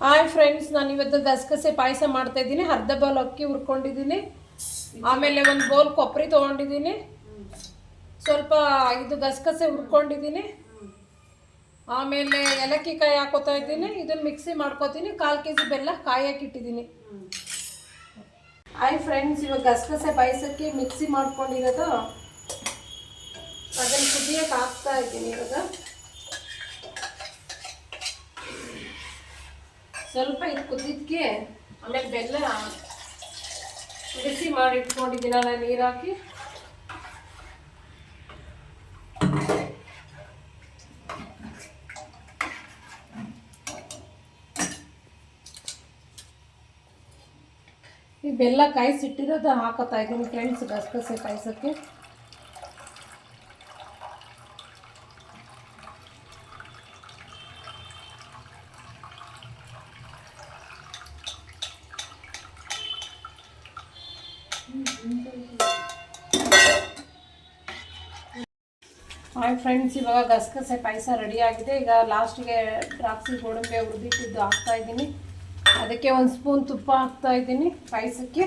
Hi friends, ನಾನು ಇವತ್ತು ಗಸಗಸೆ ಪಾಯಸ ಮಾಡ್ತಾ ಇದ್ದೀನಿ. ಅರ್ಧ ಬೌಲ್ ಅಕ್ಕಿ ಹುರ್ಕೊಂಡಿದ್ದೀನಿ. ಆಮೇಲೆ ಒಂದು ಬೌಲ್ ಕೊಬ್ಬರಿ ತೊಗೊಂಡಿದ್ದೀನಿ. ಸ್ವಲ್ಪ ಇದು ಗಸಗಸೆ ಹುರ್ಕೊಂಡಿದ್ದೀನಿ. ಆಮೇಲೆ ಏಲಕ್ಕಿ ಕಾಯಿ ಹಾಕೋತಾ ಇದ್ದೀನಿ. ಇದನ್ನು ಮಿಕ್ಸಿ ಮಾಡ್ಕೋತೀನಿ. 1/4 kg ಬೆಲ್ಲ ಕಾಯಕ್ಕಿಟ್ಟಿದ್ದೀನಿ. ಹಾಯ್ ಫ್ರೆಂಡ್ಸ್, ಇವಾಗ ಗಸಗಸೆ ಪಾಯಸಕ್ಕೆ ಮಿಕ್ಸಿ ಮಾಡ್ಕೊಂಡಿರೋದು ಅದನ್ನು ಕುದಿಯೋಕೆ ಹಾಕ್ತಾ ಇದ್ದೀನಿ. ಇವಾಗ ಸ್ವಲ್ಪ ಇದು ಕುದ್ದಿದ್ದಕ್ಕೆ ಆಮೇಲೆ ಬೆಲ್ಲ ಬಿಸಿ ಮಾಡಿ ಇಟ್ಕೊಂಡಿದ್ದೀನಲ್ಲ, ನೀರು ಹಾಕಿ ಈ ಬೆಲ್ಲ ಕಾಯಿಸಿಟ್ಟಿರೋದು ಹಾಕೋತಾ ಇದ್ದೀನಿ ಫ್ರೆಂಡ್ಸ್ ಗಸಗಸೆ ಪಾಯಸಕ್ಕೆ. ಹಾಯ್ ಫ್ರೆಂಡ್ಸ್, ಇವಾಗ ಗಸಗಸೆ ಪಾಯಸ ರೆಡಿ ಆಗಿದೆ. ಈಗ ಲಾಸ್ಟಿಗೆ ದ್ರಾಕ್ಷಿ ಗೋಡಂಬಿ ಹುರಿದಿಟ್ಟಿದ್ದು ಹಾಕ್ತಾ ಇದ್ದೀನಿ. ಅದಕ್ಕೆ 1 ಸ್ಪೂನ್ ತುಪ್ಪ ಹಾಕ್ತಾ ಇದ್ದೀನಿ ಪಾಯಸಕ್ಕೆ.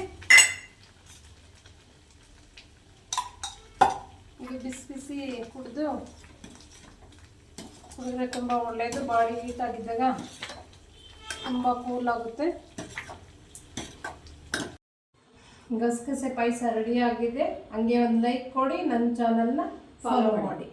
ಇದು ಬಿಸಿ ಬಿಸಿ ಕುಡಿದ್ರೆ ತುಂಬ ಒಳ್ಳೆಯದು. ಬಾಡಿ ಹೀಟ್ ಆಗಿದ್ದಾಗ ತುಂಬ ಕೂಲ್ ಆಗುತ್ತೆ. ಗಸಗಸೆ ಪಾಯಸ ರೆಡಿ ಆಗಿದೆ. ಹಂಗೆ ಒಂದು ಲೈಕ್ ಕೊಡಿ, ನನ್ನ ಚಾನಲ್ನ ಫಾಲೋ ಮಾಡಿ.